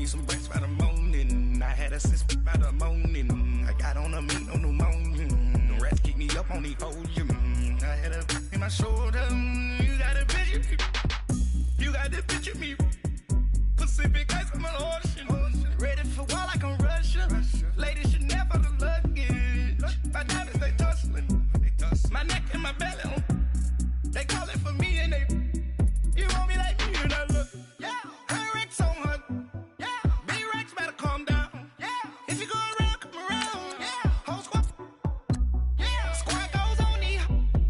some breaks by the morning. I had a sis by the morning. I got on a meat, no pneumonia. The rats keep me up on the podium. I had a in my shoulder. You gotta picture me. You gotta picture me. Pacific ice from an ocean. Ready for war like I'm Russia. Ladies should never the luggage. My diamonds, they tussling. My neck and my belly on. They call it for me and they. You want me like me and I look. Yeah. Her Rex on her. Yeah. B-Rex better calm down. Yeah. If you go around, come around. Yeah. Whole squad. Yeah. Squad goes on me.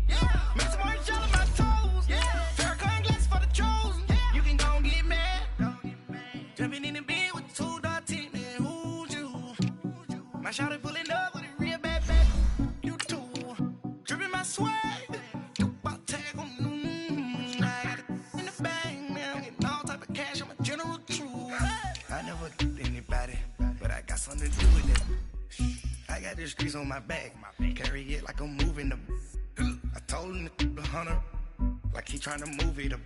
Yeah. Make some orange gel on my toes. Yeah. Farrakhan glass for the chosen. Yeah. You can go and get mad. Jumping in the bed with 2 dark teeth, man. Who's you? My shawty pulling up with a real bad back. You too. Dripping my swag. Something to do with it. I got the streets on my back. Carry it like I'm moving the. I told him the hunter, like he trying to move it up.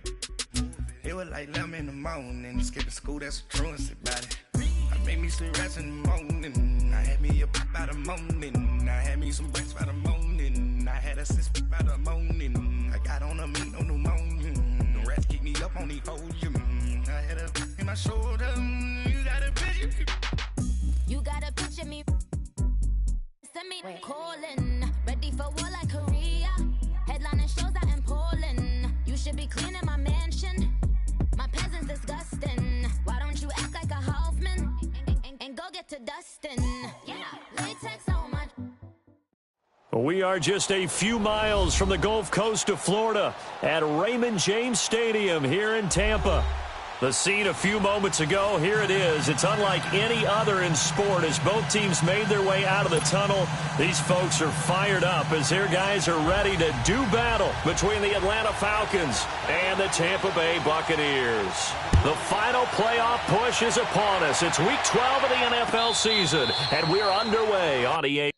It was like 11 in the morning. Skipping school, that's a truancy about it. I made me some rest in the morning. I had me up by the morning. I had me some breaks by the morning. I had a sis by the morning. I got on a meat, no pneumonia. The rats keep me up on the podium. I had a in my shoulder. You got a picture. You gotta picture me. Send me calling. Ready for war like Korea. Headlining shows out in Poland. You should be cleaning my mansion. My peasants disgusting. Why don't you act like a Hoffman and go get to dustin'? Yeah, latex on my. We are just a few miles from the Gulf Coast of Florida at Raymond James Stadium here in Tampa. The scene a few moments ago, here it is. It's unlike any other in sport as both teams made their way out of the tunnel. These folks are fired up as their guys are ready to do battle between the Atlanta Falcons and the Tampa Bay Buccaneers. The final playoff push is upon us. It's Week 12 of the NFL season, and we're underway on EA.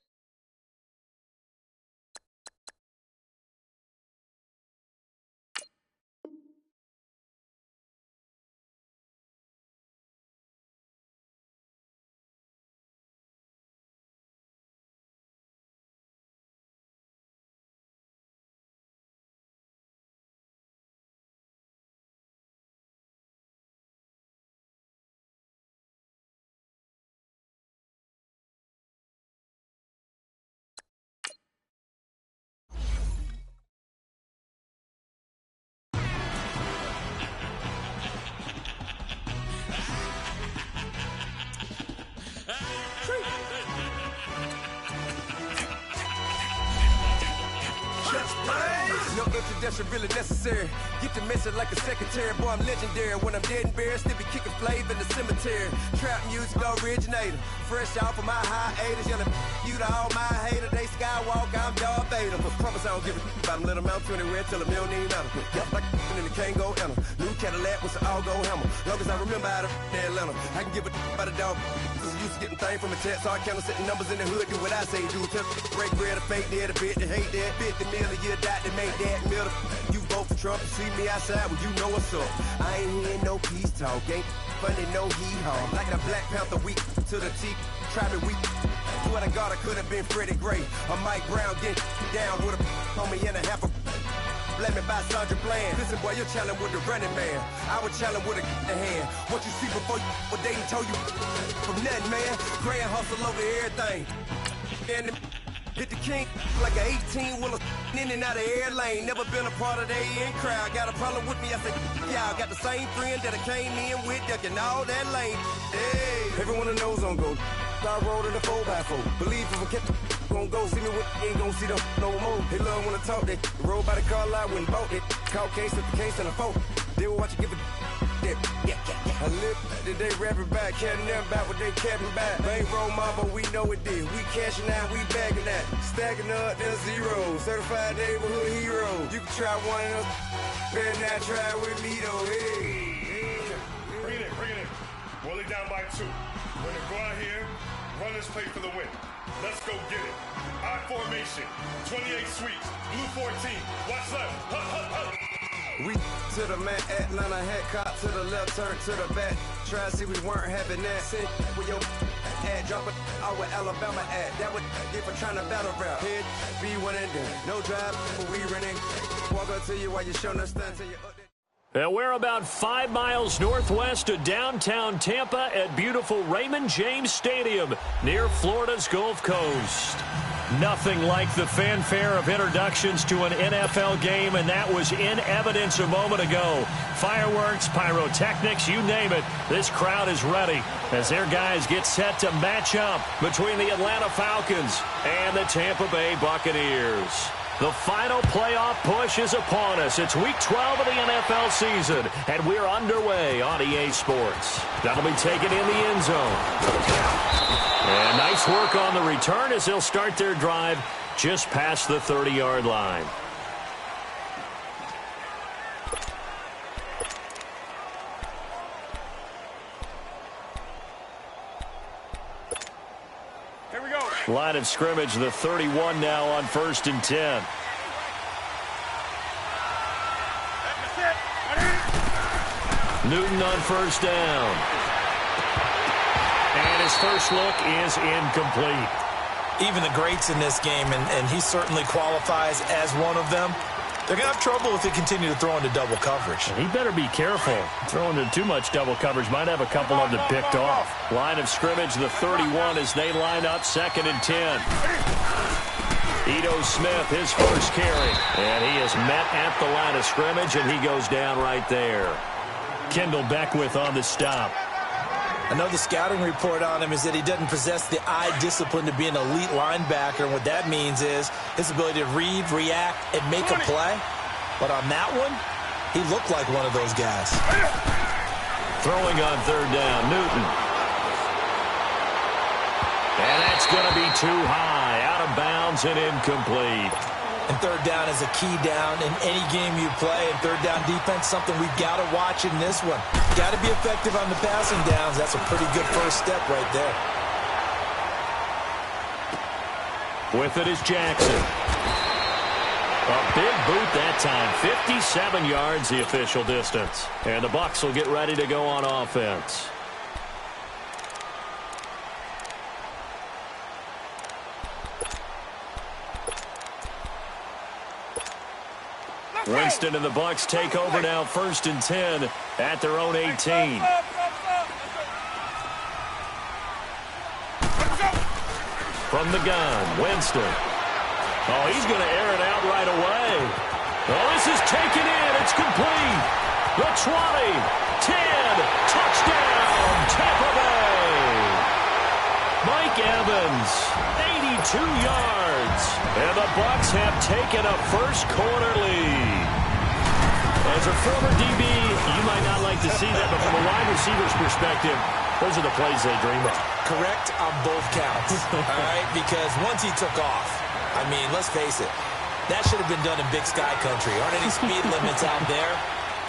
No introduction really necessary. Get the message like a secretary. Boy, I'm legendary. When I'm dead and buried, still be kicking flavor in the cemetery. Trap music originator. Fresh off of my hiatus. Yelling you to all my haters. They skywalk, I'm Darth Vader. But promise I don't give a about them. Let them out 20 red till a million ain't matter. Yep, like in the Kango Anna. New Cadillac with an all-go hammer. Long as I remember out of Atlanta. I can give a about a dog. Used to getting things from a text. Hard counter setting numbers in the hood. Do what I say do. Tell break bread, a fake dead, a bit to hate that. 50 million, you die to make that middle. You vote for Trump, you see me outside, well, you know what's up. I ain't hearing no peace talk, ain't funny, no hee-haw. Like the Black Panther week to the T, try me weak. Swear to God, I could have been Freddie Gray. Or Mike Brown getting down with a homie and a half a. Blame me by Sandra Bland. Listen, boy, you're challenging with the running man. I was challenging with a hand. What you see before you, what they told you from nothing, man. Grand hustle over everything. And hit the king like an 18-wheeler in and out of air lane. Never been a part of the in crowd. Got a problem with me, I said, y'all got the same friend that I came in with, ducking all that lane. Hey, everyone that knows on go. I rolled in the 4x4. Believe if I kept the gon' go. See me with ain't gon' see them no more. They love when I talk that. Roll by the car lot when bought it. Call case with the case and a phone. They will watch you give a that. I live today rapping back. Can't never back what they capping back. Bankroll mama, we know it did. We cashing out, we bagging that. Stacking up, then zero. Certified neighborhood hero. You can try one of them. Better not try with me though. Hey. Bring it in. Roll it down by 2. We're gonna go out here, run this play for the win. Let's go get it. I formation, 28 sweeps, blue 14. Watch left. Hut. We to the man, Atlanta had caught to the left, turn to the back. Try to see we weren't having that. Sit with your ad, drop it out with Alabama ad. That would get for trying to battle rap. Head, be one and done. No drive, but we running. Walk up to you while you showing us stunt till you up there. And we're about 5 miles northwest of downtown Tampa at beautiful Raymond James Stadium near Florida's Gulf Coast. Nothing like the fanfare of introductions to an NFL game, and that was in evidence a moment ago. Fireworks, pyrotechnics, you name it. This crowd is ready as their guys get set to match up between the Atlanta Falcons and the Tampa Bay Buccaneers. The final playoff push is upon us. It's week 12 of the NFL season, and we're underway on EA Sports. That'll be taken in the end zone. And nice work on the return as they'll start their drive just past the 30-yard line. Here we go. Line of scrimmage, the 31 now on 1st and 10. Newton on 1st down. And his first look is incomplete. Even the greats in this game, and he certainly qualifies as one of them, they're going to have trouble if they continue to throw into double coverage. He better be careful. Throwing into too much double coverage might have a couple of them picked off. Line of scrimmage, the 31 as they line up 2nd and 10. Ito Smith, his first carry. And he is met at the line of scrimmage, and he goes down right there. Kendall Beckwith on the stop. I know the scouting report on him is that he doesn't possess the eye discipline to be an elite linebacker. And what that means is his ability to read, react, and make a play. But on that one, he looked like one of those guys. Throwing on 3rd down, Newton. And that's going to be too high, out of bounds and incomplete. And 3rd down is a key down in any game you play. And 3rd down defense, something we've got to watch in this one. Got to be effective on the passing downs. That's a pretty good first step right there. With it is Jackson. A big boot that time. 57 yards the official distance. And the Bucs will get ready to go on offense. Winston and the Bucs take over now 1st and 10 at their own 18. From the gun, Winston. Oh, he's going to air it out right away. Oh, this is taken in. It's complete. The 20, 10, touchdown, Tampa Bay. Mike Evans, 82 yards. And the Bucs have taken a first-quarter lead. As a former DB, you might not like to see that, but from a wide receiver's perspective, those are the plays they dream of. Correct on both counts, all right? Because once he took off, I mean, let's face it, that should have been done in Big Sky Country. Aren't any speed limits out there?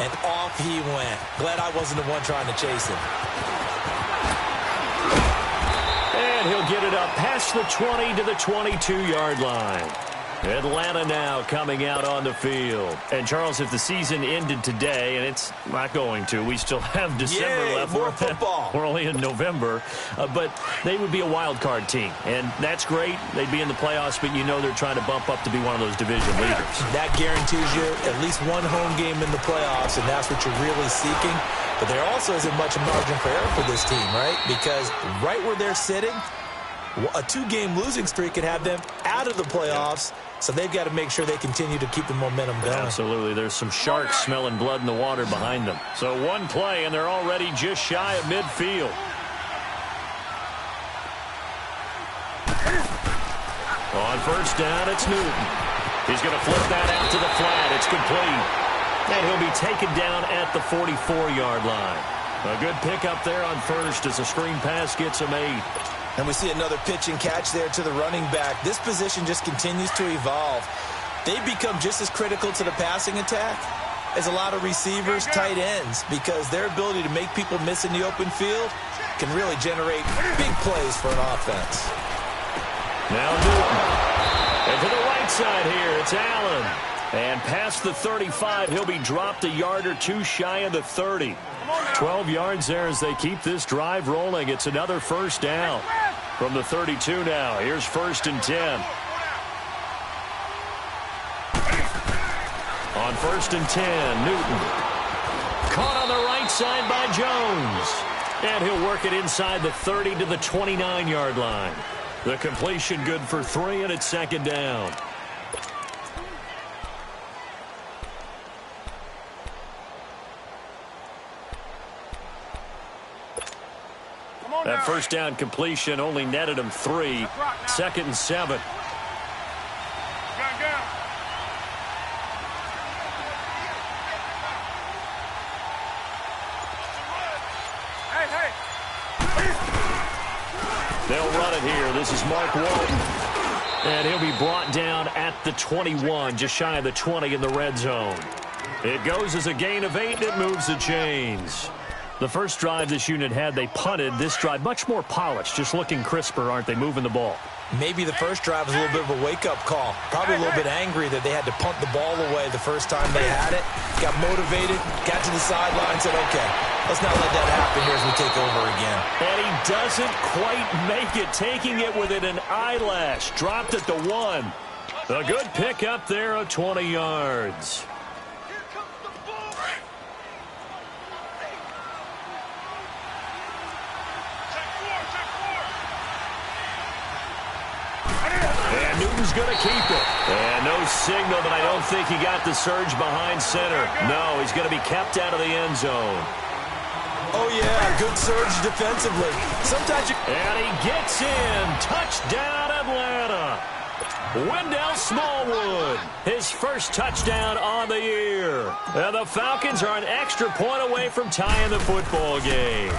And off he went. Glad I wasn't the one trying to chase him. And he'll get it up past the 20 to the 22-yard line. Atlanta now coming out on the field. And, Charles, if the season ended today, and it's not going to, we still have December left. More football. We're only in November. But they would be a wild card team. And that's great. They'd be in the playoffs, but you know they're trying to bump up to be one of those division leaders. That guarantees you at least one home game in the playoffs, and that's what you're really seeking. But there also isn't much margin for error for this team, right? Because right where they're sitting, a 2-game losing streak could have them out of the playoffs. So they've got to make sure they continue to keep the momentum going. Absolutely. There's some sharks smelling blood in the water behind them. So one play, and they're already just shy of midfield. On 1st down, it's Newton. He's going to flip that out to the flat. It's complete. And he'll be taken down at the 44-yard line. A good pickup there on 1st as the screen pass gets him 8. And we see another pitch and catch there to the running back. This position just continues to evolve. They've become just as critical to the passing attack as a lot of receivers, tight ends, because their ability to make people miss in the open field can really generate big plays for an offense. Now Newton. And to the right side here, it's Allen. And past the 35, he'll be dropped a yard or two shy of the 30. 12 yards there as they keep this drive rolling. It's another first down from the 32 now. Here's 1st and 10. On 1st and 10, Newton. Caught on the right side by Jones. And he'll work it inside the 30 to the 29-yard line. The completion good for 3, and it's 2nd down. That first down completion only netted him 3. 2nd and 7. They'll run it here. This is Mark Walton. And he'll be brought down at the 21, just shy of the 20 in the red zone. It goes as a gain of 8, and it moves the chains. The first drive this unit had, they punted. This drive, much more polished, just looking crisper, aren't they, moving the ball? Maybe the first drive was a little bit of a wake-up call. Probably a little bit angry that they had to punt the ball away the first time they had it. Got motivated, got to the sideline, said, okay, let's not let that happen here as we take over again. And he doesn't quite make it, taking it within an eyelash. Dropped at the 1. A good pick up there of 20 yards. And Newton's going to keep it. And no signal, but I don't think he got the surge behind center. No, he's going to be kept out of the end zone. Oh, yeah, good surge defensively. Sometimes you... And he gets in. Touchdown, Atlanta. Wendell Smallwood, his first touchdown on the year. And the Falcons are an extra point away from tying the football game.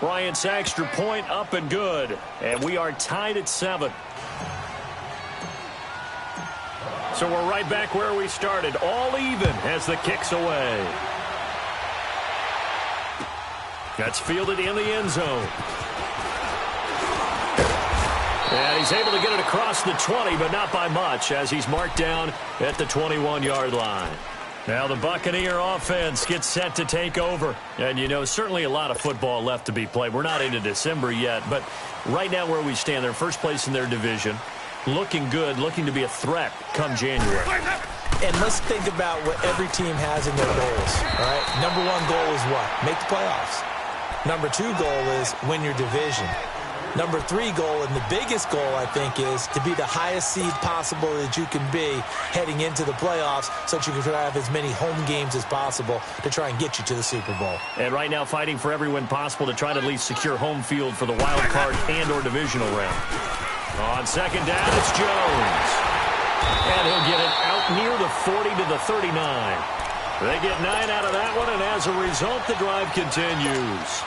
Bryant's extra point up and good. And we are tied at 7. So we're right back where we started. All even as the kick's away. That's fielded in the end zone. And he's able to get it across the 20, but not by much, as he's marked down at the 21-yard line. Now the Buccaneer offense gets set to take over. And, you know, certainly a lot of football left to be played. We're not into December yet, but right now where we stand, they're first place in their division. Looking good, looking to be a threat come January. And let's think about what every team has in their goals, all right? Number 1 goal is what? Make the playoffs. Number 2 goal is win your division. Number 3 goal, and the biggest goal, I think, is to be the highest seed possible that you can be heading into the playoffs so that you can have as many home games as possible to try and get you to the Super Bowl. And right now fighting for every win possible to try to at least secure home field for the wild card and or divisional round. On second down, it's Jones. And he'll get it out near the 40 to the 39. They get 9 out of that one, and as a result, the drive continues.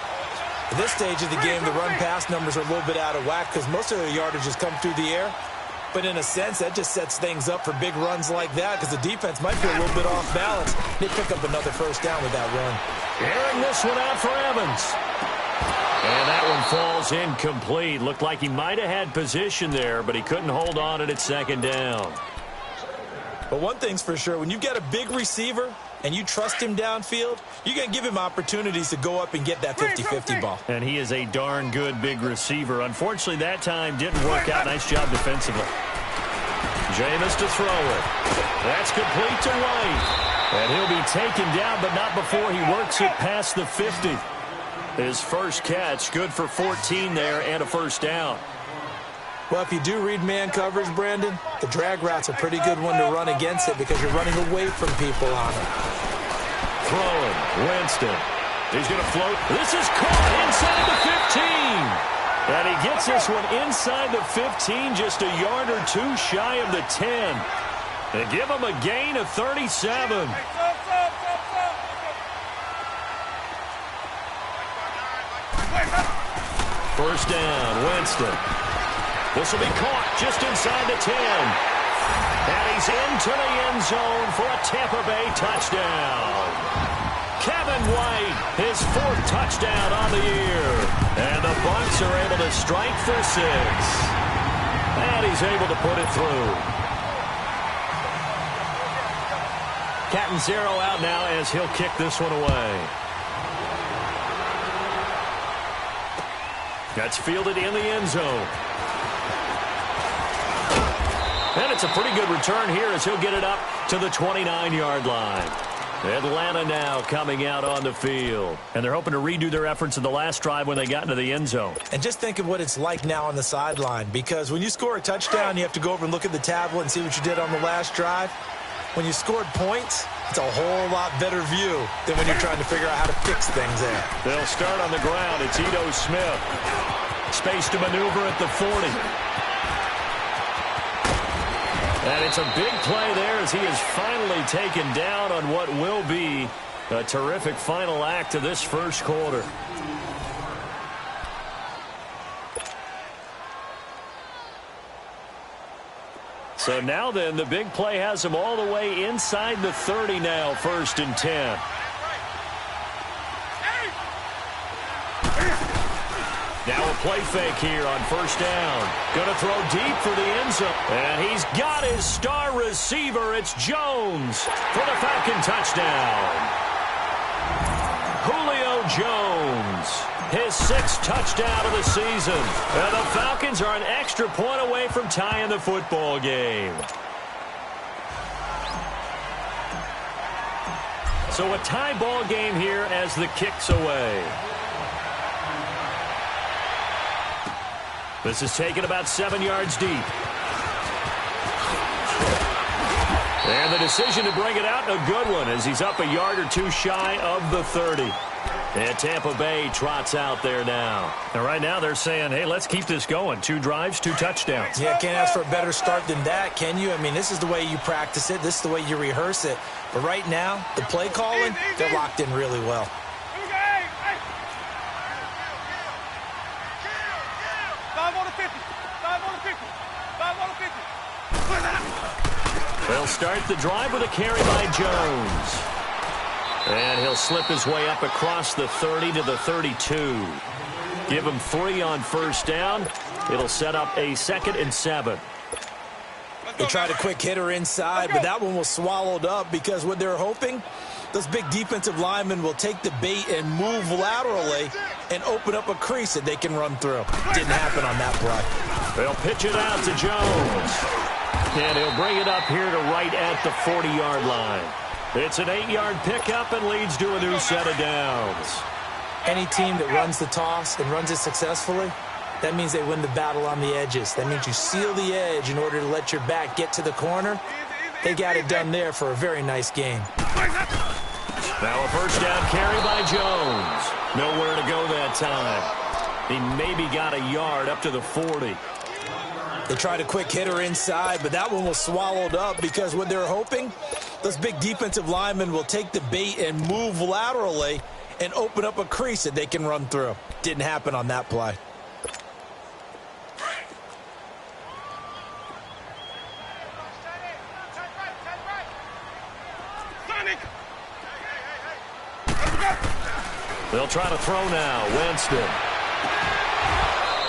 At this stage of the game, the run-pass numbers are a little bit out of whack because most of their yardage has come through the air. But in a sense, that just sets things up for big runs like that because the defense might be a little bit off balance. They pick up another first down with that run. Airing this one out for Evans. And that one falls incomplete. Looked like he might have had position there, but he couldn't hold on at its second down. But one thing's for sure, when you've got a big receiver and you trust him downfield, you're going to give him opportunities to go up and get that 50-50 ball. And he is a darn good big receiver. Unfortunately, that time didn't work out. Nice job defensively. Jameis to throw it. That's complete to White. And he'll be taken down, but not before he works it past the 50. His first catch, good for 14 there and a first down. Well, if you do read man coverage, Brandon, the drag route's a pretty good one to run against it because you're running away from people on it. Throwing, Winston. He's going to float. This is caught inside the 15. And he gets this one inside the 15, just a yard or two shy of the 10. They give him a gain of 37. First down, Winston. This will be caught just inside the 10. And he's into the end zone for a Tampa Bay touchdown. Kevin White, his 4th touchdown on the year. And the Bucs are able to strike for 6. And he's able to put it through. Catanzaro out now as he'll kick this one away. That's fielded in the end zone. And it's a pretty good return here as he'll get it up to the 29-yard line. Atlanta now coming out on the field. And they're hoping to redo their efforts in the last drive when they got into the end zone. And just think of what it's like now on the sideline, because when you score a touchdown, you have to go over and look at the tablet and see what you did on the last drive. When you scored points, it's a whole lot better view than when you're trying to figure out how to fix things there. They'll start on the ground. It's Ito Smith. Space to maneuver at the 40. And it's a big play there as he is finally taken down on what will be a terrific final act of this first quarter. So now then, the big play has him all the way inside the 30 now, 1st and 10. Now a play fake here on 1st down. Going to throw deep for the end zone. And he's got his star receiver. It's Jones for the Falcon touchdown. Julio Jones, his 6th touchdown of the season. And the Falcons are an extra point away from tying the football game. So a tie ball game here as the kick's away. This is taken about 7 yards deep. And the decision to bring it out, a good one, as he's up a yard or two shy of the 30. And Tampa Bay trots out there now. And right now they're saying, hey, let's keep this going. 2 drives, 2 touchdowns. Yeah, can't ask for a better start than that, can you? I mean, this is the way you practice it. This is the way you rehearse it. But right now, the play calling, they're locked in really well. They'll start the drive with a carry by Jones. And he'll slip his way up across the 30 to the 32. Give him 3 on 1st down. It'll set up a 2nd and 7. They tried a quick hitter inside, but that one was swallowed up because what they're hoping, those big defensive linemen will take the bait and move laterally and open up a crease that they can run through. Didn't happen on that play. They'll pitch it out to Jones. And he'll bring it up here to right at the 40-yard line. It's an 8-yard pickup and leads to a new set of downs. Any team that runs the toss and runs it successfully, that means they win the battle on the edges. That means you seal the edge in order to let your back get to the corner. They got it done there for a very nice game. Now a 1st down carry by Jones. Nowhere to go that time. He maybe got a yard up to the 40. They tried a quick hitter inside, but that one was swallowed up because what they're hoping, those big defensive linemen will take the bait and move laterally and open up a crease that they can run through. Didn't happen on that play. They'll try to throw now. Winston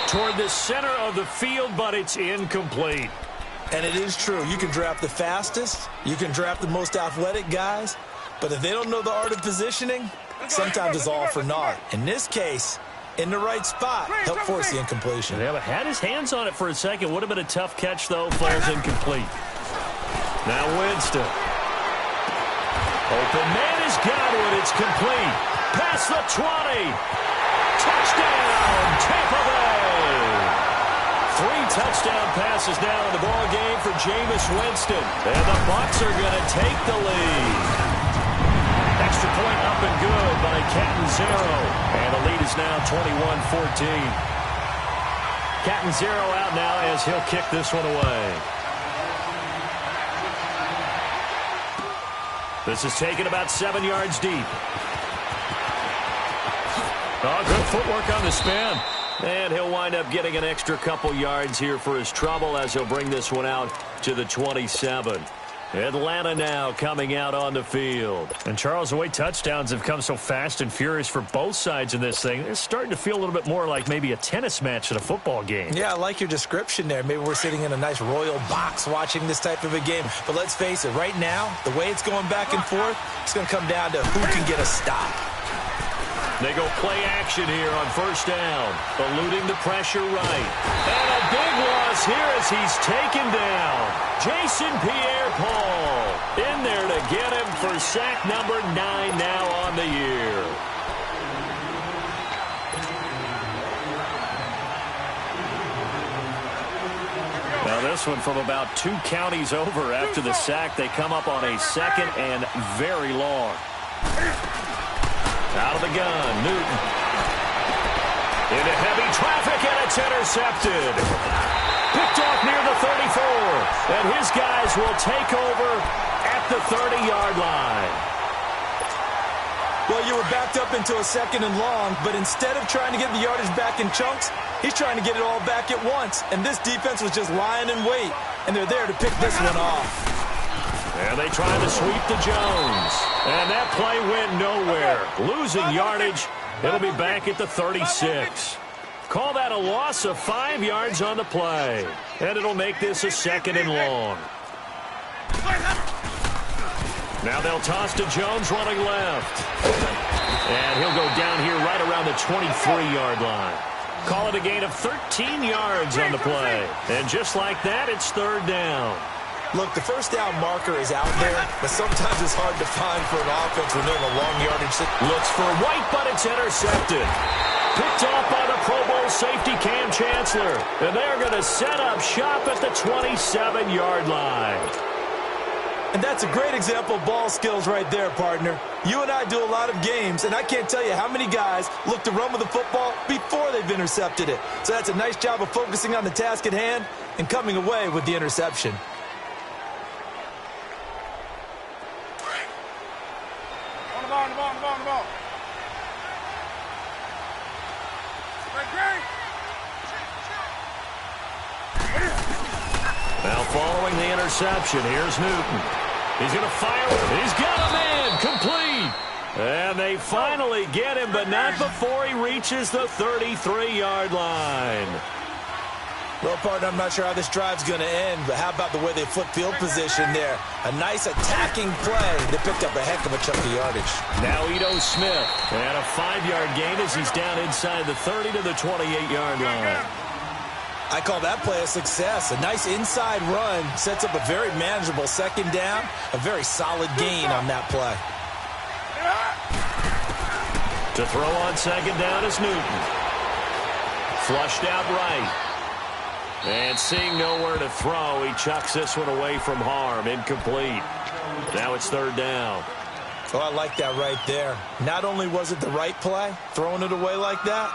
toward the center of the field, but it's incomplete. And it is true. You can draft the fastest. You can draft the most athletic guys. But if they don't know the art of positioning, sometimes it's all for naught. In this case, in the right spot, help force the incompletion. Yeah, but had his hands on it for a second. Would have been a tough catch, though. Falls incomplete. Now Winston. Open man is Godwin. It's complete. Past the 20. Touchdown, Tampa Bay. 3 touchdown passes now in the ball game for Jameis Winston. And the Bucs are going to take the lead. Extra point up and good by Catanzaro. And the lead is now 21-14. Catanzaro out now as he'll kick this one away. This is taken about 7 yards deep. Oh, good footwork on the spin. And he'll wind up getting an extra couple yards here for his trouble as he'll bring this one out to the 27. Atlanta now coming out on the field. And, Charles, the way touchdowns have come so fast and furious for both sides in this thing, it's starting to feel a little bit more like maybe a tennis match at a football game. Yeah, I like your description there. Maybe we're sitting in a nice royal box watching this type of a game. But let's face it, right now, the way it's going back and forth, it's going to come down to who can get a stop. They go play action here on first down, eluding the pressure right. And a big loss here as he's taken down. Jason Pierre-Paul in there to get him for sack number 9 now on the year. Now this one from about 2 counties over after the sack. They come up on a second and very long. Out of the gun, Newton. Into heavy traffic, and it's intercepted. Picked off near the 34. And his guys will take over at the 30-yard line. Well, you were backed up into a second and long, but instead of trying to get the yardage back in chunks, he's trying to get it all back at once. And this defense was just lying in wait, and they're there to pick this one off. And they try to sweep to Jones. And that play went nowhere. Losing yardage. It'll be back at the 36. Call that a loss of 5 yards on the play. And it'll make this a second and long. Now they'll toss to Jones running left. And he'll go down here right around the 23-yard line. Call it a gain of 13 yards on the play. And just like that, it's third down. Look, the first down marker is out there, but sometimes it's hard to find for an offense when they're in a long yardage. Looks for White, but it's intercepted. Picked off by the Pro Bowl safety Cam Chancellor. And they're going to set up shop at the 27-yard line. And that's a great example of ball skills right there, partner. You and I do a lot of games, and I can't tell you how many guys look to run with the football before they've intercepted it. So that's a nice job of focusing on the task at hand and coming away with the interception. The ball. Now following the interception, here's Newton. He's going to fire it. He's got him in. Complete. And they finally get him, but not before he reaches the 33-yard line. Well, partner, I'm not sure how this drive's going to end, but how about the way they flip field position there? A nice attacking play. They picked up a heck of a chunk of yardage. Now Ito Smith. And a 5-yard gain as he's down inside the 30 to the 28-yard line. I call that play a success. A nice inside run sets up a very manageable second down. A very solid gain on that play. To throw on second down is Newton. Flushed out right. And seeing nowhere to throw, he chucks this one away from harm. Incomplete. Now it's third down. Oh, I like that right there. Not only was it the right play, throwing it away like that,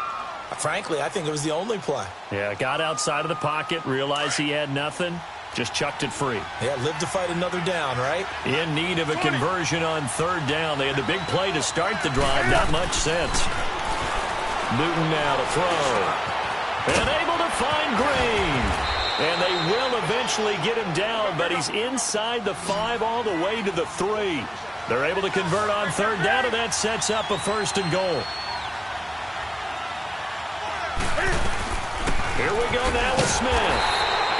frankly, I think it was the only play. Yeah, got outside of the pocket, realized he had nothing, just chucked it free. Yeah, live to fight another down, right? In need of a conversion on third down. They had the big play to start the drive. Not much sense. Newton now to throw. And able to find Green. And they will eventually get him down, but he's inside the 5 all the way to the 3. They're able to convert on third down, and that sets up a first and goal. Here we go now with Smith.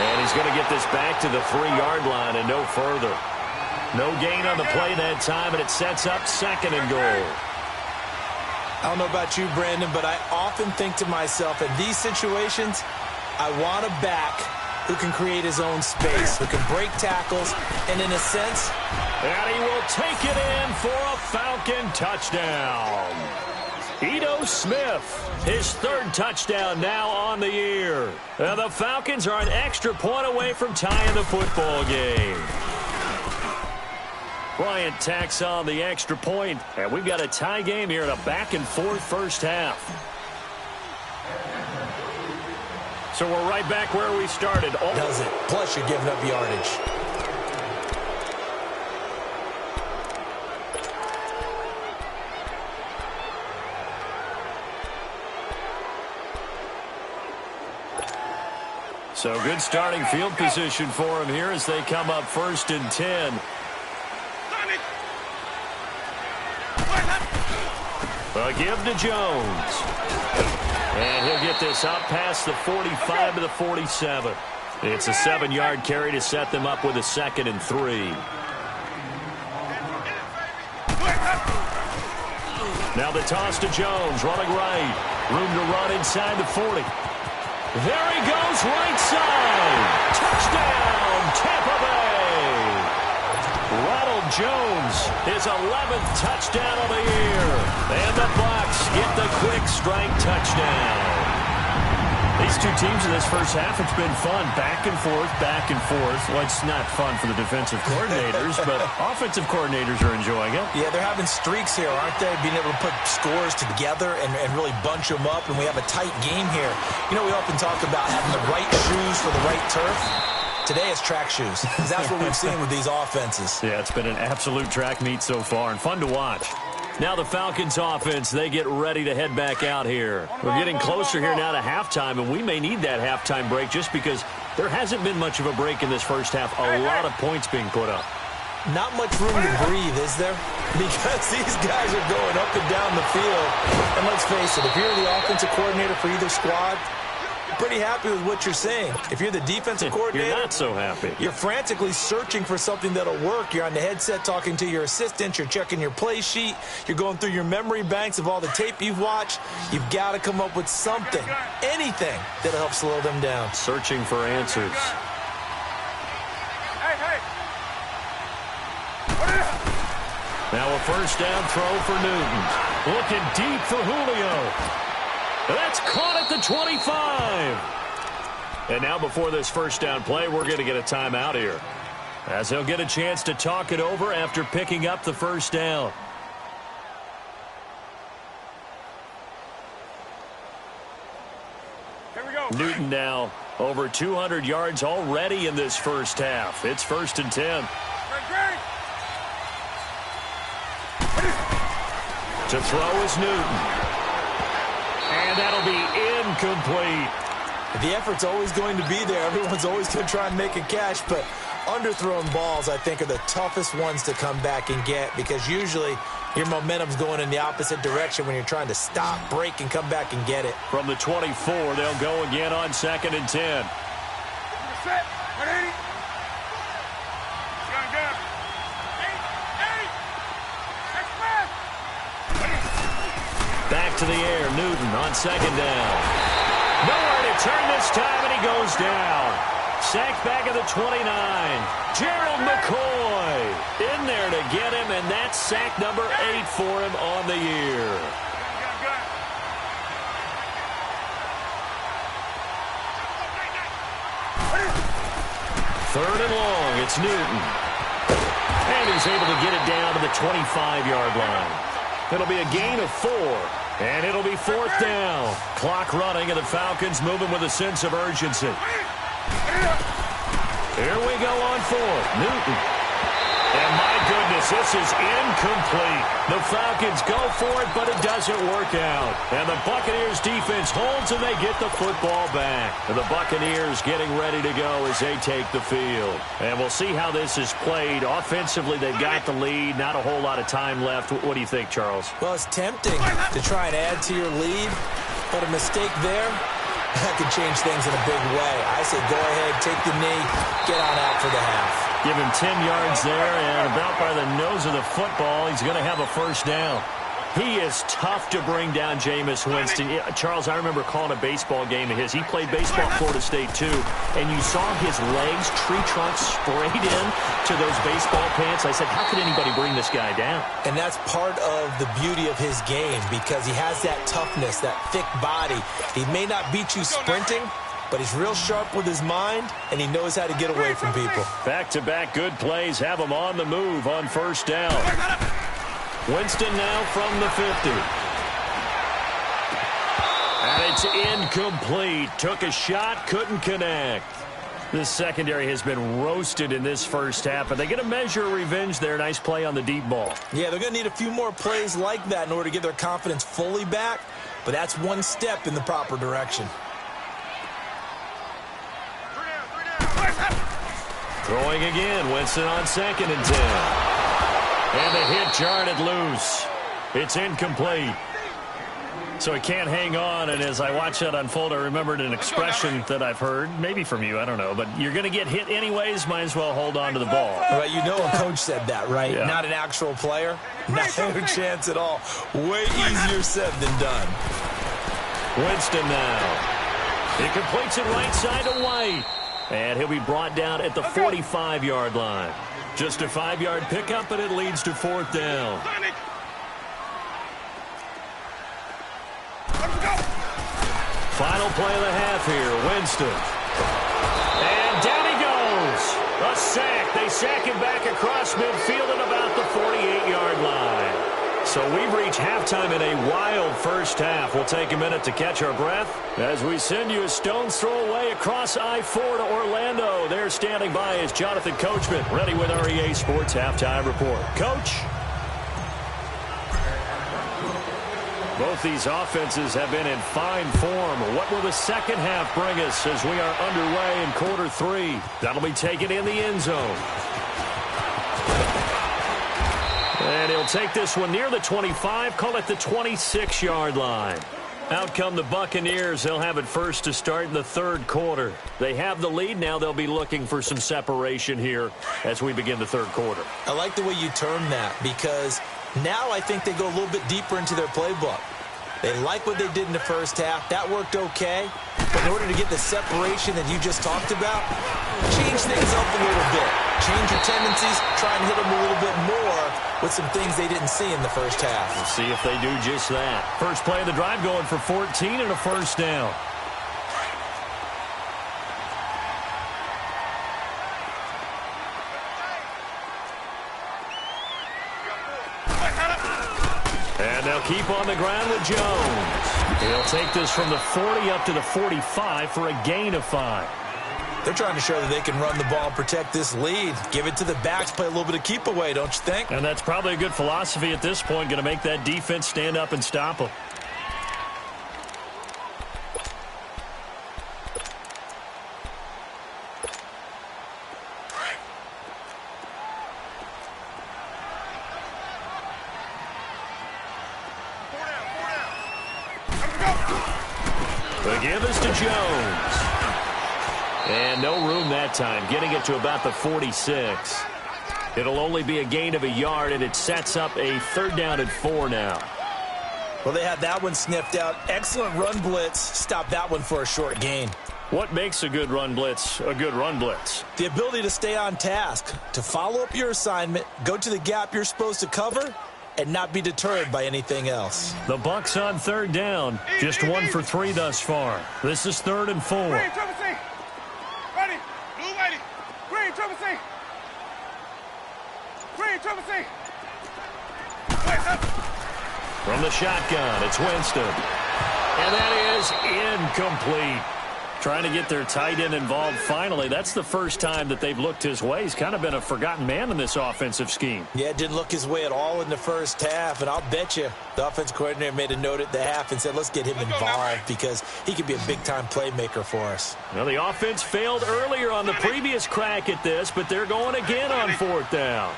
And he's going to get this back to the 3-yard line and no further. No gain on the play that time, and it sets up second and goal. I don't know about you, Brandon, but I often think to myself, in these situations, I want a back who can create his own space, who can break tackles, and in a sense... And he will take it in for a Falcon touchdown. Ito Smith, his third touchdown now on the year. And the Falcons are an extra point away from tying the football game. Bryant tacks on the extra point, and we've got a tie game here in a back-and-forth first half. So we're right back where we started. Does it? Plus you're giving up yardage. So good starting field position for him here as they come up 1st and 10. A give to Jones. And he'll get this up past the 45 to the 47. It's a 7-yard carry to set them up with a 2nd and 3. Now the toss to Jones, running right. Room to run inside the 40. There he goes, right side. Touchdown, Tampa Bay. Ronald Jones, his 11th touchdown of the year. And the Bucs get the quick strike touchdown. These two teams in this first half, it's been fun. Back and forth, back and forth. Well, it's not fun for the defensive coordinators, but offensive coordinators are enjoying it. Yeah, they're having streaks here, aren't they? Being able to put scores together and really bunch them up, and we have a tight game here. You know, we often talk about having the right shoes for the right turf. Today it's track shoes. That's what we've seen with these offenses. Yeah, it's been an absolute track meet so far and fun to watch. Now the Falcons offense, they get ready to head back out here. We're getting closer here now to halftime, and we may need that halftime break just because there hasn't been much of a break in this first half. A lot of points being put up. Not much room to breathe, is there? Because these guys are going up and down the field. And let's face it, if you're the offensive coordinator for either squad, pretty happy with what you're saying. If you're the defensive coordinator, you're not so happy. You're frantically searching for something that'll work. You're on the headset talking to your assistant. You're checking your play sheet. You're going through your memory banks of all the tape you've watched. You've got to come up with something, anything that'll help slow them down. Searching for answers. Now a first down throw for Newton. Looking deep for Julio. That's caught at the 25. And now before this first down play, we're going to get a timeout here, as he'll get a chance to talk it over after picking up the first down. Here we go. Newton now over 200 yards already in this first half. It's 1st and 10. To throw is Newton. And that'll be incomplete. The effort's always going to be there. Everyone's always going to try and make a catch, but underthrown balls, I think, are the toughest ones to come back and get, because usually your momentum's going in the opposite direction when you're trying to stop, break, and come back and get it. From the 24, they'll go again on 2nd and 10. Set. 180. Back to the air, Newton on 2nd down. Nowhere to turn this time, and he goes down. Sacked back at the 29. Gerald McCoy in there to get him, and that's sack number 8 for him on the year. Third and long, it's Newton. And he's able to get it down to the 25-yard line. It'll be a gain of 4, and it'll be 4th down. Clock running, and the Falcons moving with a sense of urgency. Here we go on 4th. Newton. And my goodness, this is incomplete. The Falcons go for it, but it doesn't work out. And the Buccaneers defense holds, and they get the football back. And the Buccaneers getting ready to go as they take the field. And we'll see how this is played. Offensively, they've got the lead. Not a whole lot of time left. What do you think, Charles? Well, it's tempting to try and add to your lead, but a mistake there, that could change things in a big way. I say go ahead, take the knee, get on out for the half. Give him 10 yards there, and about by the nose of the football, he's going to have a first down. He is tough to bring down, Jameis Winston. Charles, I remember calling a baseball game of his. He played baseball at Florida State, too, and you saw his legs, tree trunks sprayed in to those baseball pants. I said, how could anybody bring this guy down? And that's part of the beauty of his game, because he has that toughness, that thick body. He may not beat you sprinting, but he's real sharp with his mind, and he knows how to get away from people. Back-to-back good plays have him on the move on first down. Winston now from the 50. And it's incomplete. Took a shot, couldn't connect. This secondary has been roasted in this first half, but they get a measure of revenge there. Nice play on the deep ball. Yeah, they're going to need a few more plays like that in order to get their confidence fully back, but that's one step in the proper direction. Throwing again. Winston on 2nd and 10. And the hit jarred it loose. It's incomplete. So he can't hang on, and as I watch that unfold, I remembered an expression that I've heard, maybe from you, I don't know, but you're going to get hit anyways, might as well hold on to the ball. Right, you know a coach said that, right? Yeah. Not an actual player. Not a chance at all. Way easier said than done. Winston now. He completes it right side to White. And he'll be brought down at the 45-yard line. Just a 5-yard pickup, and it leads to 4th down. Final play of the half here. Winston. And down he goes. A sack. They sack him back across midfield at about the 48-yard line. So we've reached halftime in a wild first half. We'll take a minute to catch our breath as we send you a stone's throw away across I-4 to Orlando. There standing by is Jonathan Coachman, ready with our EA Sports Halftime Report. Coach? Both these offenses have been in fine form. What will the second half bring us as we are underway in quarter 3? That'll be taken in the end zone. And he'll take this one near the 25, call it the 26-yard line. Out come the Buccaneers. They'll have it first to start in the 3rd quarter. They have the lead. Now they'll be looking for some separation here as we begin the 3rd quarter. I like the way you term that because now I think they go a little bit deeper into their playbook. They like what they did in the first half. That worked okay. But in order to get the separation that you just talked about, change things up a little bit. Change your tendencies. Try and hit them a little bit more with some things they didn't see in the first half. We'll see if they do just that. First play of the drive going for 14 and a first down. And they'll keep on the ground with Jones. He'll take this from the 40 up to the 45 for a gain of 5. They're trying to show that they can run the ball and protect this lead. Give it to the backs, play a little bit of keep away, don't you think? And that's probably a good philosophy at this point, going to make that defense stand up and stop them. The give is to Jones. And no room that time, getting it to about the 46. It'll only be a gain of a yard, and it sets up a 3rd down and 4 now. Well, they had that one sniffed out. Excellent run blitz. Stop that one for a short gain. What makes a good run blitz a good run blitz? The ability to stay on task, to follow up your assignment, go to the gap you're supposed to cover, and not be deterred by anything else. The Bucs on 3rd down. Just 1 for 3 thus far. This is 3rd and 4. Green, triple C. Ready. Blue, ready. Green, triple C. Green, triple C. From the shotgun, it's Winston. And that is incomplete. Trying to get their tight end involved finally. That's the first time that they've looked his way. He's kind of been a forgotten man in this offensive scheme. Yeah, it didn't look his way at all in the first half, and I'll bet you the offense coordinator made a note at the half and said, let's get him involved because he could be a big-time playmaker for us. Well, the offense failed earlier on the previous crack at this, but they're going again on 4th down.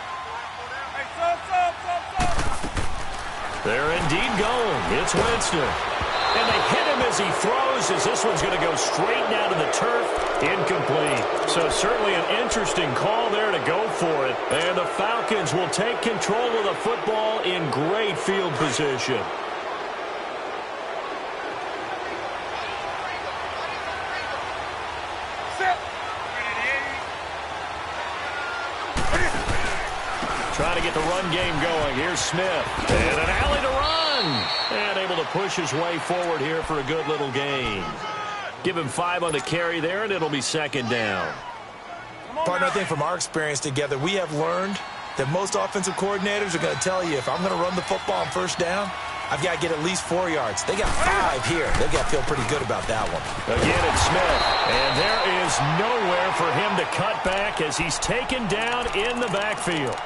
They're indeed going. It's Winston. And they hit him as he throws, as this one's going to go straight down to the turf. Incomplete. So certainly an interesting call there to go for it. And the Falcons will take control of the football in great field position. Trying to get the run game going. Here's Smith. And an alley to run. And able to push his way forward here for a good little gain. Give him 5 on the carry there, and it'll be 2nd down. Partner, I think from our experience together, we have learned that most offensive coordinators are going to tell you, if I'm going to run the football on 1st down, I've got to get at least 4 yards. They got 5 here. They've got to feel pretty good about that one. Again, it's Smith. And there is nowhere for him to cut back as he's taken down in the backfield.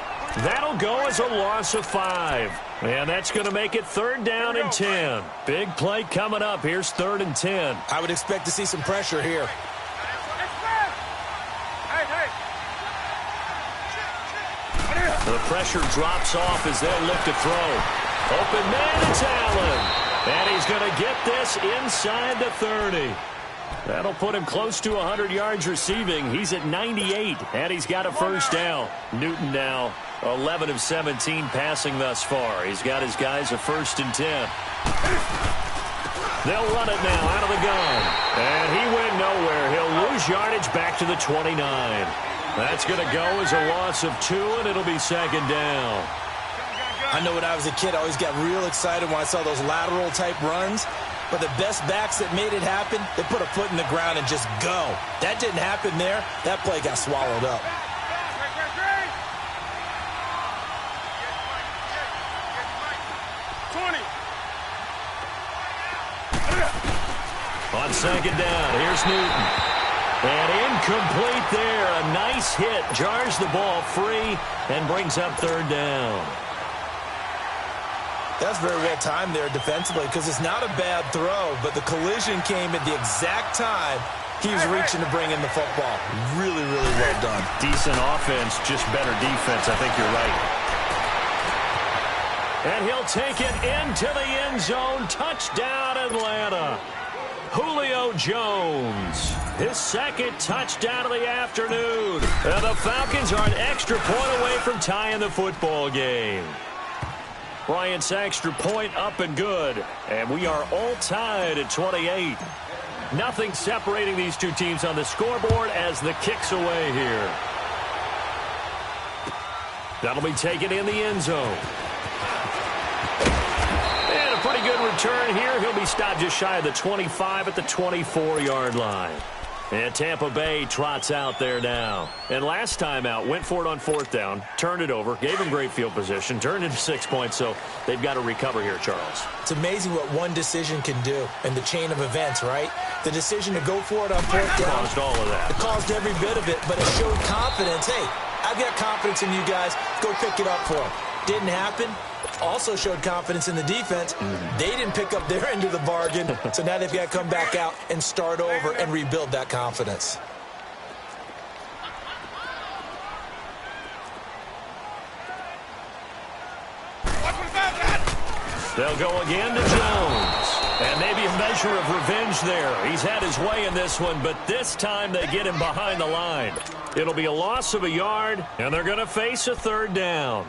That'll go as a loss of 5. And that's going to make it 3rd down and 10. Big play coming up. Here's 3rd and 10. I would expect to see some pressure here. The pressure drops off as they'll look to throw. Open man, it's Allen. And he's going to get this inside the 30. That'll put him close to 100 yards receiving. He's at 98, and he's got a first down. Newton now 11 of 17 passing thus far. He's got his guys a 1st and 10. They'll run it now out of the gun. And he went nowhere. He'll lose yardage back to the 29. That's going to go as a loss of 2, and it'll be 2nd down. I know when I was a kid, I always got real excited when I saw those lateral-type runs. But the best backs that made it happen, they put a foot in the ground and just go. That didn't happen there. That play got swallowed up. On 2nd down, here's Newton. And incomplete there. A nice hit. Jars the ball free and brings up 3rd down. That's very well timed there defensively because it's not a bad throw, but the collision came at the exact time he was reaching to bring in the football. Really, really well done. Decent offense, just better defense. I think you're right. And he'll take it into the end zone. Touchdown, Atlanta. Julio Jones, his 2nd touchdown of the afternoon. And the Falcons are an extra point away from tying the football game. Bryant's extra point up and good. And we are all tied at 28. Nothing separating these two teams on the scoreboard as the kick's away here. That'll be taken in the end zone. And a pretty good return here. He'll be stopped just shy of the 25 at the 24-yard line. And Tampa Bay trots out there now. And last time out, went for it on 4th down, turned it over, gave him great field position, turned into 6 points, so they've got to recover here, Charles. It's amazing what one decision can do in the chain of events, right? The decision to go for it on 4th down. Caused all of that. It caused every bit of it, but it showed confidence. Hey, I've got confidence in you guys. Go pick it up for them. Didn't happen. Also showed confidence in the defense. They didn't pick up their end of the bargain, so now they've got to come back out and start over and rebuild that confidence. They'll go again to Jones. And maybe a measure of revenge there. He's had his way in this one, but this time they get him behind the line. It'll be a loss of a yard, and they're going to face a 3rd down.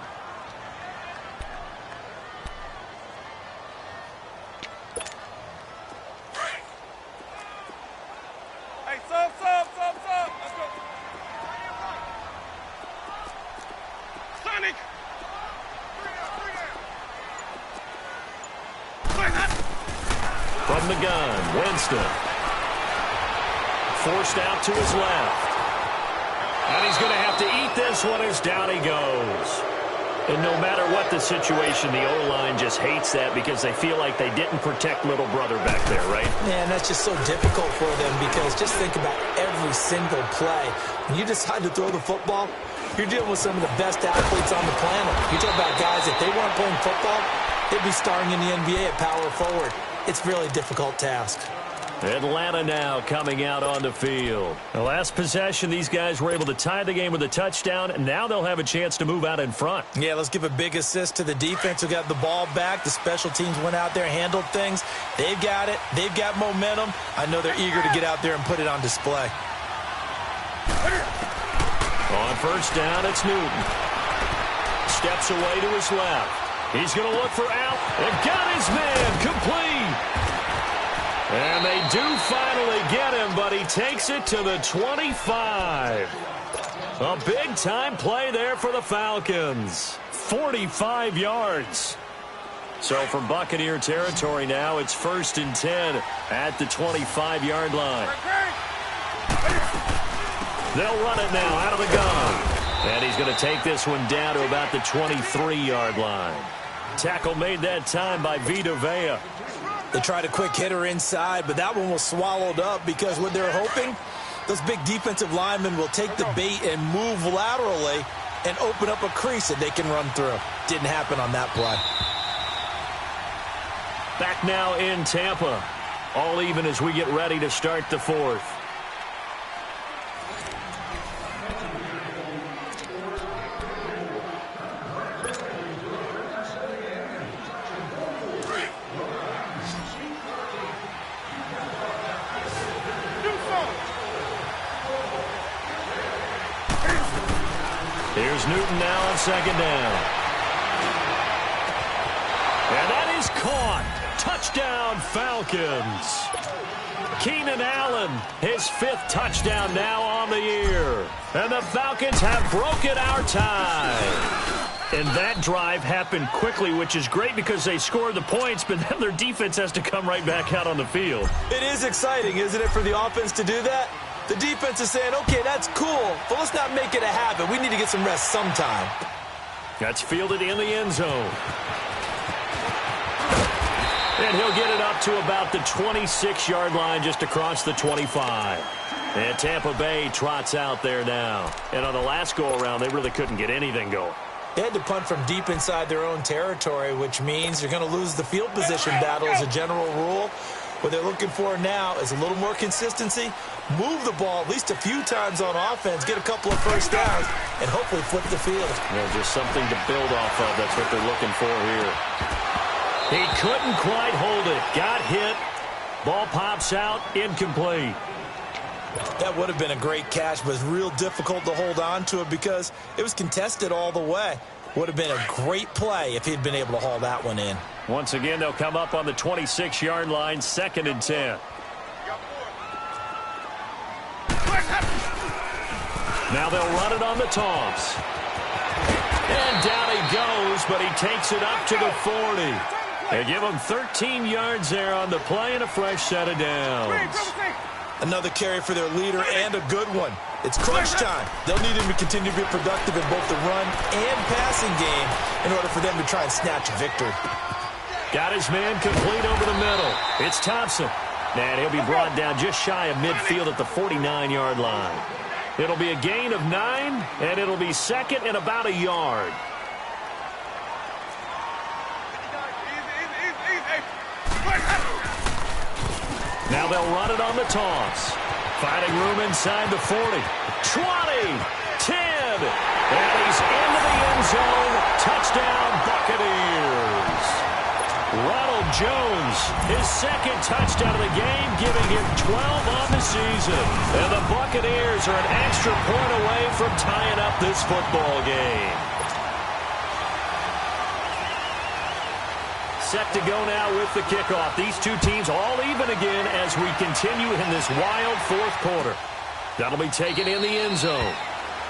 From the gun, Winston. Forced out to his left. And he's going to have to eat this one as down he goes. And no matter what the situation, the O-line just hates that because they feel like they didn't protect little brother back there, right? Man, that's just so difficult for them because just think about every single play. When you decide to throw the football, you're dealing with some of the best athletes on the planet. You talk about guys, if they weren't playing football, they'd be starring in the NBA at power forward. It's a really difficult task. Atlanta now coming out on the field. The last possession, these guys were able to tie the game with a touchdown, and now they'll have a chance to move out in front. Yeah, let's give a big assist to the defense who got the ball back. The special teams went out there, handled things. They've got it. They've got momentum. I know they're eager to get out there and put it on display. On 1st down, it's Newton. Steps away to his left. He's going to look for Al. And got his man complete. And they do finally get him, but he takes it to the 25. A big-time play there for the Falcons. 45 yards. So from Buccaneer territory now, it's 1st and 10 at the 25-yard line. They'll run it now out of the gun. And he's going to take this one down to about the 23-yard line. Tackle made that time by Vita Vea. They tried a quick hitter inside, but that one was swallowed up because what they're hoping, those big defensive linemen will take the bait and move laterally and open up a crease that they can run through. Didn't happen on that play. Back now in Tampa. All even as we get ready to start the 4th. Here's Newton now on second down. And that is caught. Touchdown, Falcons. Keenan Allen, his 5th touchdown now on the year. And the Falcons have broken our tie. And that drive happened quickly, which is great because they scored the points, but then their defense has to come right back out on the field. It is exciting, isn't it, for the offense to do that? The defense is saying, okay, that's cool, but let's not make it a habit. We need to get some rest sometime. That's fielded in the end zone. And he'll get it up to about the 26-yard line just across the 25. And Tampa Bay trots out there now. And on the last go-around, they really couldn't get anything going. They had to punt from deep inside their own territory, which means you're going to lose the field position battle as a general rule. What they're looking for now is a little more consistency, move the ball at least a few times on offense, get a couple of first downs, and hopefully flip the field. Just something to build off of. That's what they're looking for here. He couldn't quite hold it. Got hit. Ball pops out. Incomplete. That would have been a great catch, but it's real difficult to hold on to it because it was contested all the way. Would have been a great play if he'd been able to haul that one in. Once again, they'll come up on the 26-yard line, 2nd and 10. Now they'll run it on the toss. And down he goes, but he takes it up to the 40. They give him 13 yards there on the play and a fresh set of downs. Another carry for their leader and a good one. It's crunch time. They'll need him to continue to be productive in both the run and passing game in order for them to try and snatch a victory. Got his man complete over the middle. It's Thompson. And he'll be brought down just shy of midfield at the 49-yard line. It'll be a gain of 9, and it'll be 2nd and about a yard. Now they'll run it on the toss. Finding room inside the 40. 20, 10, and he's into the end zone. Touchdown, Buccaneers. Ronald Jones, his 2nd touchdown of the game, giving him 12 on the season. And the Buccaneers are an extra point away from tying up this football game. Set to go now with the kickoff. These two teams all even again as we continue in this wild 4th quarter. That'll be taken in the end zone.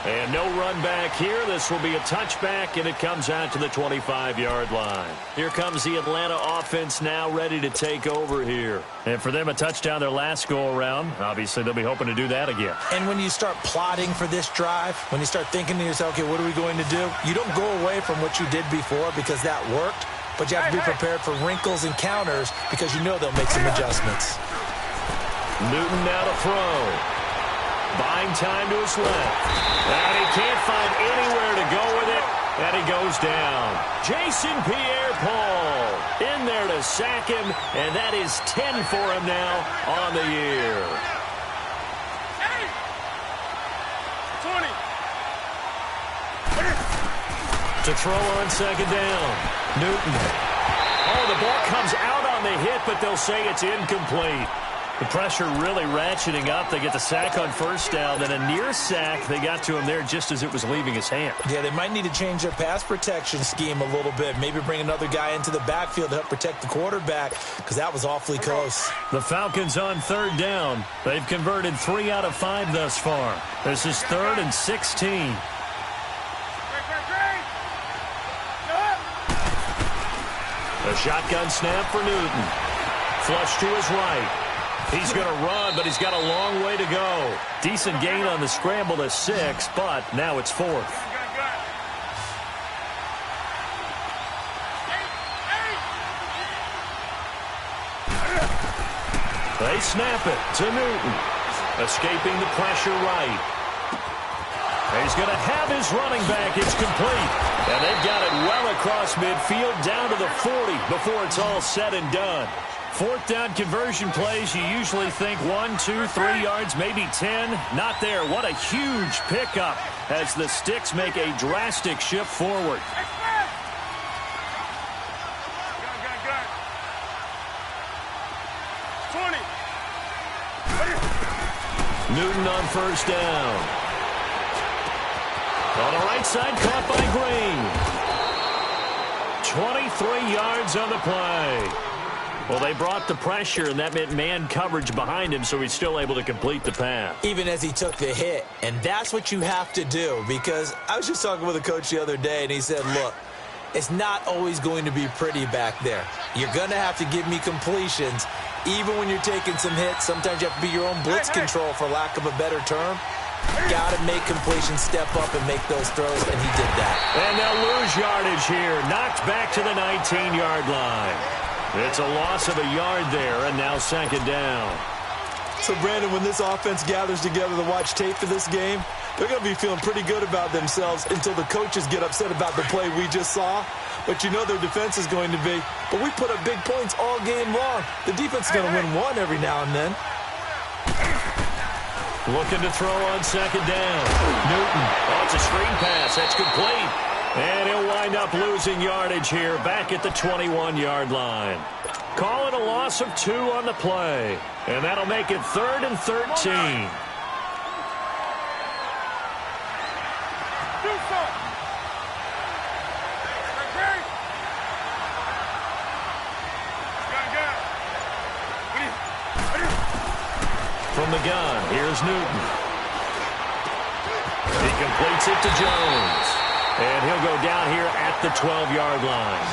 And no run back here. This will be a touchback, and it comes out to the 25-yard line. Here comes the Atlanta offense now ready to take over here. And for them, a touchdown their last go-around. Obviously, they'll be hoping to do that again. And when you start plotting for this drive, when you start thinking to yourself, okay, what are we going to do? You don't go away from what you did before because that worked. But you have to be prepared for wrinkles and counters because you know they'll make some adjustments. Newton now to throw. Buying time to his left. And he can't find anywhere to go with it. And he goes down. Jason Pierre-Paul in there to sack him. And that is 10 for him now on the year. 20. To throw on 2nd down. Newton. Oh, the ball comes out on the hit, but they'll say it's incomplete. The pressure really ratcheting up. They get the sack on 1st down, then a near sack. They got to him there just as it was leaving his hand. Yeah, they might need to change their pass protection scheme a little bit. Maybe bring another guy into the backfield to help protect the quarterback because that was awfully close. The Falcons on 3rd down. They've converted 3 out of 5 thus far. This is 3rd and 16. A shotgun snap for Newton. Flush to his right. He's going to run, but he's got a long way to go. Decent gain on the scramble to 6, but now it's 4th. They snap it to Newton. Escaping the pressure right. He's going to have his running back. It's complete. And they've got it well across midfield down to the 40 before it's all said and done. 4th down conversion plays, you usually think 1, 2, 3 yards, maybe 10. Not there. What a huge pickup as the Sticks make a drastic shift forward. Newton on 1st down. On the right side, caught by Green. 23 yards on the play. Well, they brought the pressure, and that meant man coverage behind him, so he's still able to complete the pass. Even as he took the hit, and that's what you have to do, because I was just talking with a coach the other day, and he said, look, it's not always going to be pretty back there. You're going to have to give me completions, even when you're taking some hits. Sometimes you have to be your own blitz control, for lack of a better term. Got to make completions, step up, and make those throws, and he did that. And they'll lose yardage here. Knocked back to the 19-yard line. It's a loss of a yard there, and now second down. So, Brandon, when this offense gathers together to watch tape for this game, they're going to be feeling pretty good about themselves until the coaches get upset about the play we just saw. But you know their defense is going to be. But we put up big points all game long. The defense is going to win one every now and then. Looking to throw on second down. Newton. Oh, it's a screen pass. That's complete. And he'll wind up losing yardage here back at the 21-yard line. Call it a loss of 2 on the play. And that'll make it 3rd and 13. From the gun, here's Newton. He completes it to Jones. And he'll go down here at the 12-yard line.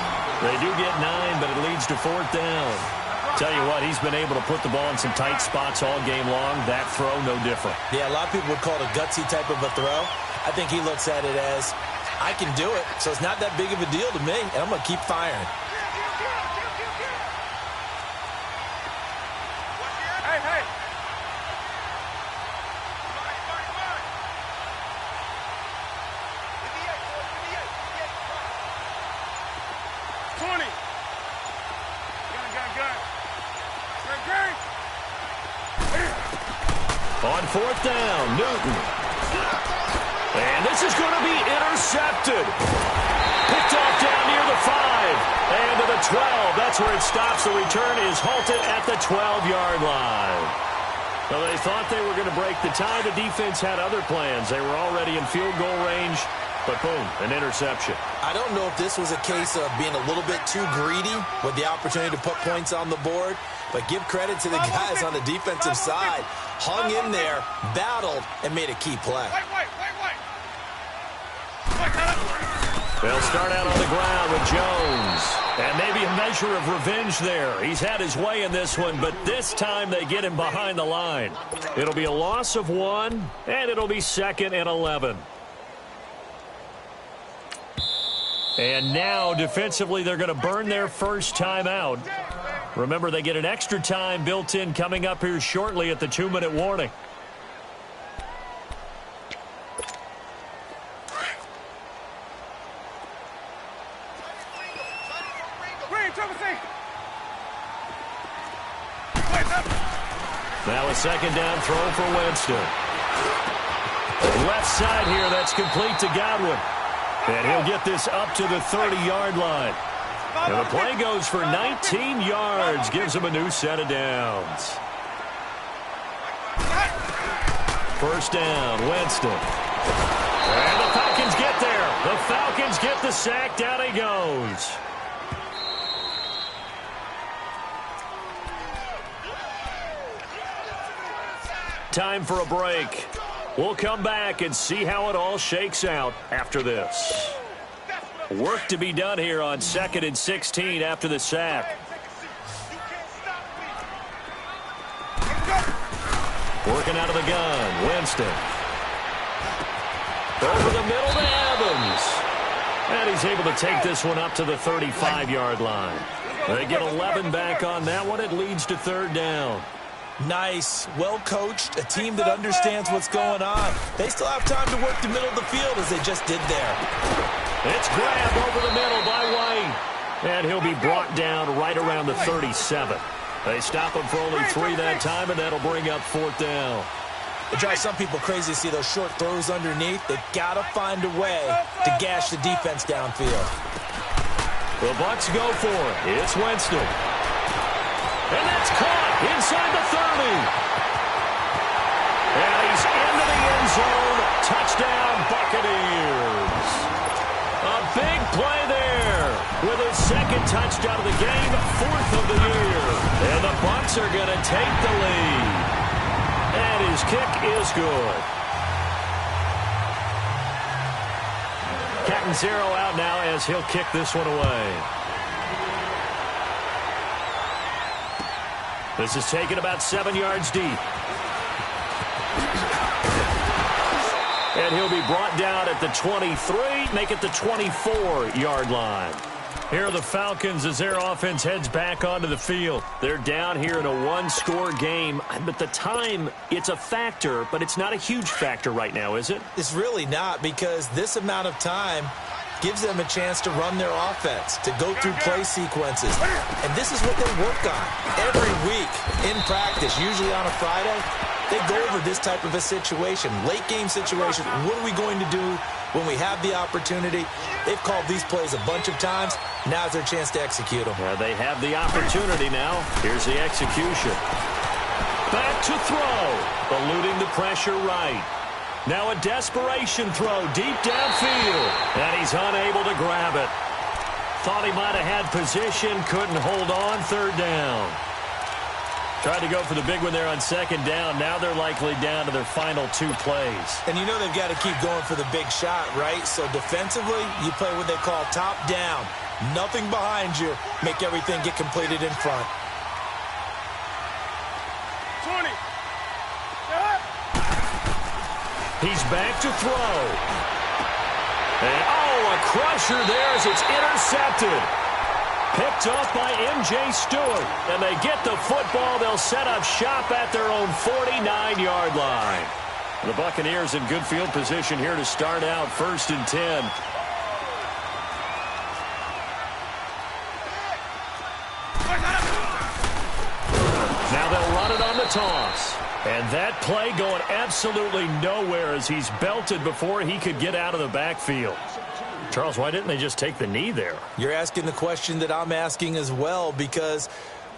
They do get 9, but it leads to 4th down. Tell you what, he's been able to put the ball in some tight spots all game long. That throw, no different. Yeah, a lot of people would call it a gutsy type of a throw. I think he looks at it as, I can do it, so it's not that big of a deal to me, and I'm going to keep firing. Hey! 20. Gun. On 4th down, Newton. And this is going to be intercepted. Picked off down near the 5. And to the 12. That's where it stops. The return is halted at the 12-yard line. Well, they thought they were going to break the tie. The defense had other plans. They were already in field goal range. But boom, an interception. I don't know if this was a case of being a little bit too greedy with the opportunity to put points on the board, but give credit to the guys on the defensive side. Hung in there, battled, and made a key play. They'll start out on the ground with Jones. And maybe a measure of revenge there. He's had his way in this one, but this time they get him behind the line. It'll be a loss of 1, and it'll be 2nd and 11. And now, defensively, they're going to burn their first timeout. Remember, they get an extra time built in coming up here shortly at the 2-minute warning. Now a second down throw for Winston. Left side here, that's complete to Godwin. And he'll get this up to the 30-yard line. And the play goes for 19 yards, gives him a new set of downs. First down, Winston. And the Falcons get there. The Falcons get the sack. Down he goes. Time for a break. We'll come back and see how it all shakes out after this. Work to be done here on 2nd and 16 after the sack. Working out of the gun, Winston. Over the middle to Evans. And he's able to take this one up to the 35-yard line. They get 11 back on that one. It leads to 3rd down. Nice, well-coached, a team that understands what's going on. They still have time to work the middle of the field as they just did there. It's grabbed over the middle by White. And he'll be brought down right around the 37. They stop him for only 3 that time, and that'll bring up 4th down. It drives some people crazy to see those short throws underneath. They've got to find a way to gash the defense downfield. The Bucs go for it. It's Winston. And that's caught inside the 30. And he's into the end zone. Touchdown, Buccaneers. touchdown of the game, 4th of the year. And the Bucs are going to take the lead. And his kick is good. Catanzaro out now as he'll kick this one away. This is taken about 7 yards deep. And he'll be brought down at the 23, make it the 24-yard line. Here are the Falcons as their offense heads back onto the field. They're down here in a one-score game. But the time, it's a factor, but it's not a huge factor right now, is it? It's really not, because this amount of time gives them a chance to run their offense, to go through play sequences. And this is what they work on every week in practice, usually on a Friday. They go over this type of a situation, late-game situation. What are we going to do when we have the opportunity? They've called these plays a bunch of times. Now's their chance to execute them. Yeah, they have the opportunity now. Here's the execution. Back to throw. Eluding the pressure right. Now a desperation throw deep downfield. And he's unable to grab it. Thought he might have had position. Couldn't hold on. 3rd down. Tried to go for the big one there on 2nd down. Now they're likely down to their final 2 plays. And you know they've got to keep going for the big shot, right? So defensively, you play what they call top down. Nothing behind you. Make everything get completed in front. 20. He's back to throw. And, a crusher there as it's intercepted. Picked off by M.J. Stewart. And they get the football. They'll set up shop at their own 49-yard line. The Buccaneers in good field position here to start out 1st and 10. Now they'll run it on the toss. And that play going absolutely nowhere as he's belted before he could get out of the backfield. Charles, why didn't they just take the knee there? You're asking the question that I'm asking as well, because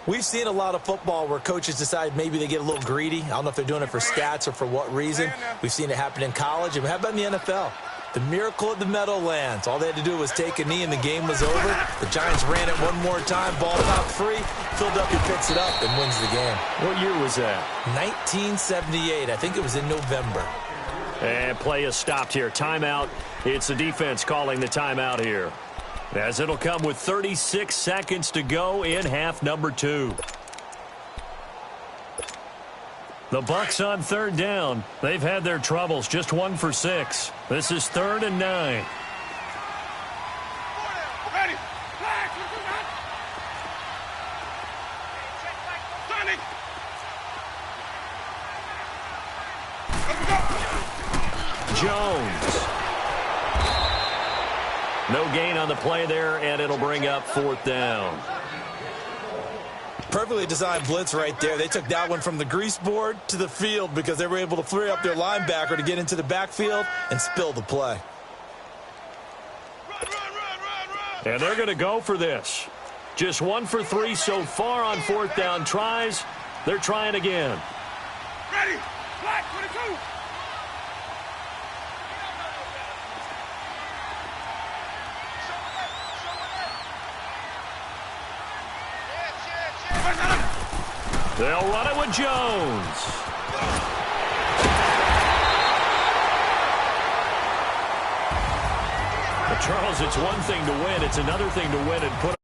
we've seen a lot of football where coaches decide maybe they get a little greedy. I don't know if they're doing it for stats or for what reason. We've seen it happen in college. And how about in the NFL? The miracle of the Meadowlands. All they had to do was take a knee and the game was over. The Giants ran it one more time, ball top 3. Philadelphia picks it up and wins the game. What year was that? 1978. I think it was in November. And play is stopped here. Timeout. It's the defense calling the timeout here, as it'll come with 36 seconds to go in half number 2. The Bucs on 3rd down. They've had their troubles, just 1 for 6. This is 3rd and 9. Ready. Jones. No gain on the play there, and it'll bring up 4th down. Perfectly designed blitz right there. They took that one from the grease board to the field because they were able to free up their linebacker to get into the backfield and spill the play. And they're going to go for this. Just 1 for 3 so far on 4th down tries. They're trying again. Ready. Black 22. They'll run it with Jones. But Charles, it's one thing to win. It's another thing to win and put